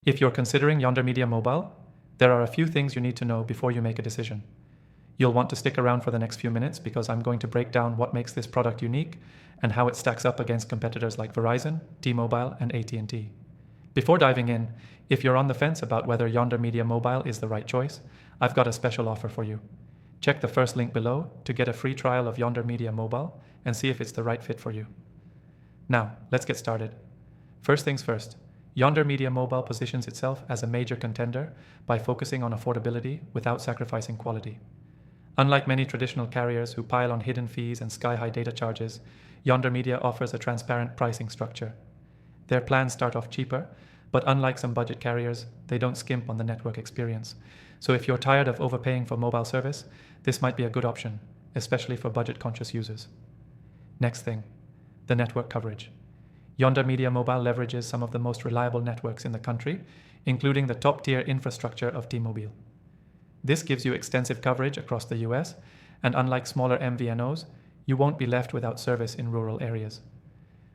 If you're considering Yonder Media Mobile, there are a few things you need to know before you make a decision. You'll want to stick around for the next few minutes because I'm going to break down what makes this product unique and how it stacks up against competitors like Verizon, T-Mobile, and AT&T. Before diving in, if you're on the fence about whether Yonder Media Mobile is the right choice, I've got a special offer for you. Check the first link below to get a free trial of Yonder Media Mobile and see if it's the right fit for you. Now, let's get started. First things first, Yonder Media Mobile positions itself as a major contender by focusing on affordability without sacrificing quality. Unlike many traditional carriers who pile on hidden fees and sky-high data charges, Yonder Media offers a transparent pricing structure. Their plans start off cheaper, but unlike some budget carriers, they don't skimp on the network experience. So if you're tired of overpaying for mobile service, this might be a good option, especially for budget-conscious users. Next thing, the network coverage. Yonder Media Mobile leverages some of the most reliable networks in the country, including the top-tier infrastructure of T-Mobile. This gives you extensive coverage across the US, and unlike smaller MVNOs, you won't be left without service in rural areas.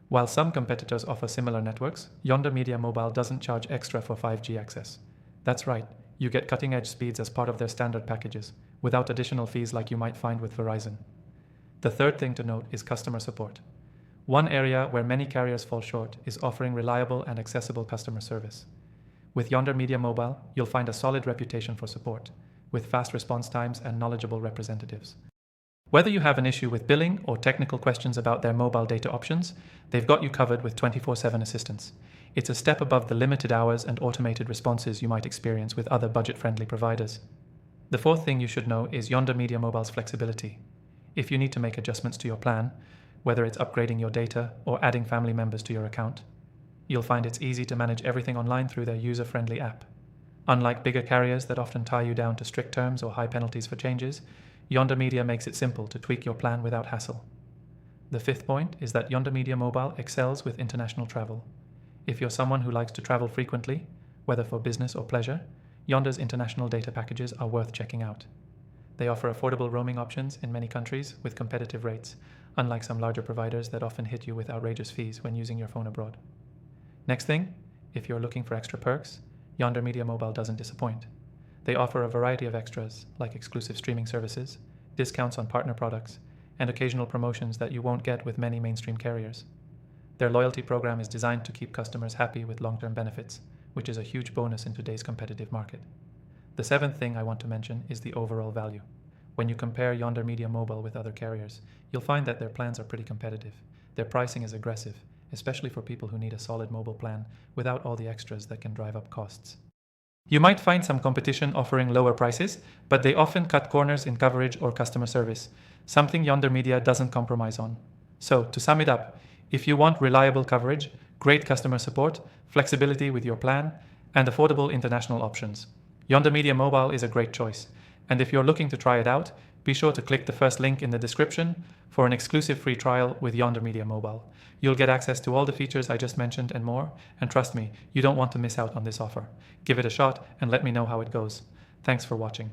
While some competitors offer similar networks, Yonder Media Mobile doesn't charge extra for 5G access. That's right, you get cutting-edge speeds as part of their standard packages, without additional fees like you might find with Verizon. The third thing to note is customer support. One area where many carriers fall short is offering reliable and accessible customer service. With Yonder Media Mobile, you'll find a solid reputation for support, with fast response times and knowledgeable representatives. Whether you have an issue with billing or technical questions about their mobile data options, they've got you covered with 24/7 assistance. It's a step above the limited hours and automated responses you might experience with other budget-friendly providers. The fourth thing you should know is Yonder Media Mobile's flexibility. If you need to make adjustments to your plan, whether it's upgrading your data or adding family members to your account, you'll find it's easy to manage everything online through their user-friendly app. Unlike bigger carriers that often tie you down to strict terms or high penalties for changes, Yonder Media makes it simple to tweak your plan without hassle. The fifth point is that Yonder Media Mobile excels with international travel. If you're someone who likes to travel frequently, whether for business or pleasure, Yonder's international data packages are worth checking out. They offer affordable roaming options in many countries with competitive rates, unlike some larger providers that often hit you with outrageous fees when using your phone abroad. Next thing, if you're looking for extra perks, Yonder Media Mobile doesn't disappoint. They offer a variety of extras, like exclusive streaming services, discounts on partner products, and occasional promotions that you won't get with many mainstream carriers. Their loyalty program is designed to keep customers happy with long-term benefits, which is a huge bonus in today's competitive market. The seventh thing I want to mention is the overall value. When you compare Yonder Media Mobile with other carriers, you'll find that their plans are pretty competitive. Their pricing is aggressive, especially for people who need a solid mobile plan without all the extras that can drive up costs. You might find some competition offering lower prices, but they often cut corners in coverage or customer service, something Yonder Media doesn't compromise on. So, to sum it up, if you want reliable coverage, great customer support, flexibility with your plan, and affordable international options, Yonder Media Mobile is a great choice. And if you're looking to try it out, be sure to click the first link in the description for an exclusive free trial with Yonder Media Mobile. You'll get access to all the features I just mentioned and more, and trust me, you don't want to miss out on this offer. Give it a shot and let me know how it goes. Thanks for watching.